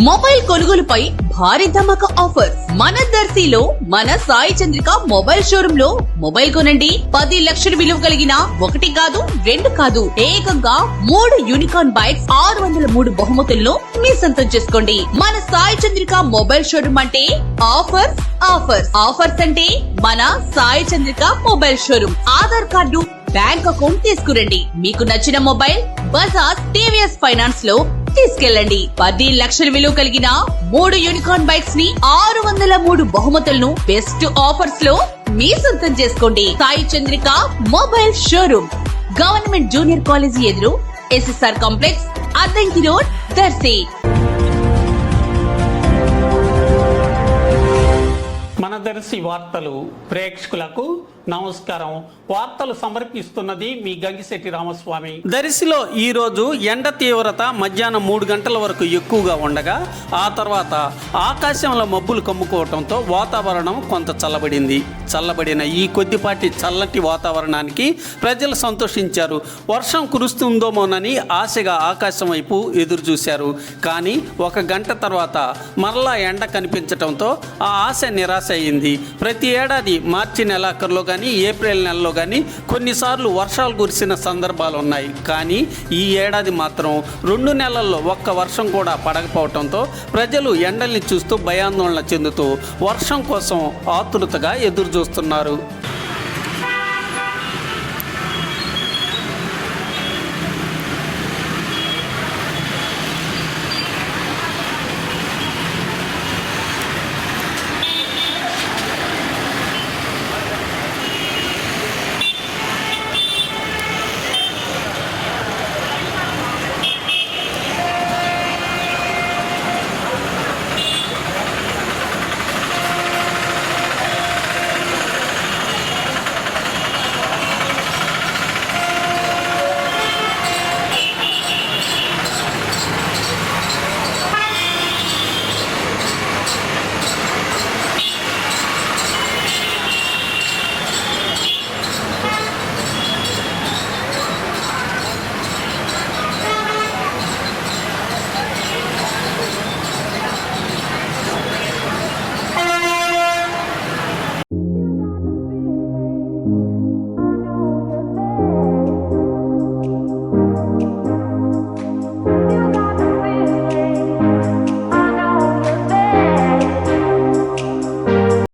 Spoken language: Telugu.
మొబైల్ కొనుగోలుపై భారీ ధమాకా ఆఫర్ మన దర్శిలో మన సాయి చంద్రిక మొబైల్ షోరూమ్ లో మొబైల్ కొనండి 10 లక్షల విలువ కలిగిన 1 కాదు 2 కాదు ఏకంగా 3 యూనికార్న్ బైక్స్ 603 బహుమతులను మీ సొంతం చేసుకోండి. మన సాయి చంద్రిక మొబైల్ షోరూమ్ అంటే ఆఫర్స్ ఆఫర్స్ ఆఫర్స్ అంటే మన Sai Chandrika mobile showroom. Aadhaar card bank account తీసుకురండి. మీకు నచ్చిన మొబైల్ బజాజ్ టీవీఎస్ ఫైనాన్స్ లో తీసుకెళ్ళండి. 10 లక్షల విలువ కలిగిన 3 యూనికార్న్ బైక్స్ ని 603 బహుమతులను బెస్ట్ ఆఫర్స్ లో మీ సొంతం చేసుకోండి. Sai Chandrika mobile showroom, government junior college ఎదురు, SSR complex, Addanki road, Darsi. మన దర్శి వార్తలు ప్రేక్షకులకు నమస్కారం. వార్తలు సమర్పిస్తున్నది మీ గంగిశెట్టి రామస్వామి. దర్శిలో ఈ రోజు ఎండ తీవ్రత మధ్యాహ్నం 3 గంటల వరకు ఎక్కువగా ఉండగా ఆ తర్వాత ఆకాశంలో మబ్బులు కమ్ముకోవడంతో వాతావరణం కొంత చల్లబడింది. చల్లబడిన ఈ కొద్దిపాటి చల్లటి వాతావరణానికి ప్రజలు సంతోషించారు. వర్షం కురుస్తుందోమోనని ఆశగా ఆకాశం వైపు ఎదురు చూశారు. కానీ 1 గంట తర్వాత మరలా ఎండ కనిపించడంతో ఆ ఆశ నిరాశ అయింది. ప్రతి ఏడాది మార్చి నెలాఖరులో కానీ ఏప్రిల్ నెలలో కానీ కొన్నిసార్లు వర్షాలు కురిసిన సందర్భాలు ఉన్నాయి. కానీ ఈ ఏడాది మాత్రం 2 నెలల్లో ఒక్క వర్షం కూడా పడకపోవడంతో ప్రజలు ఎండల్ని చూస్తూ భయాందోళన చెందుతూ వర్షం కోసం ఆతురతగా ఎదురు చూస్తున్నారు.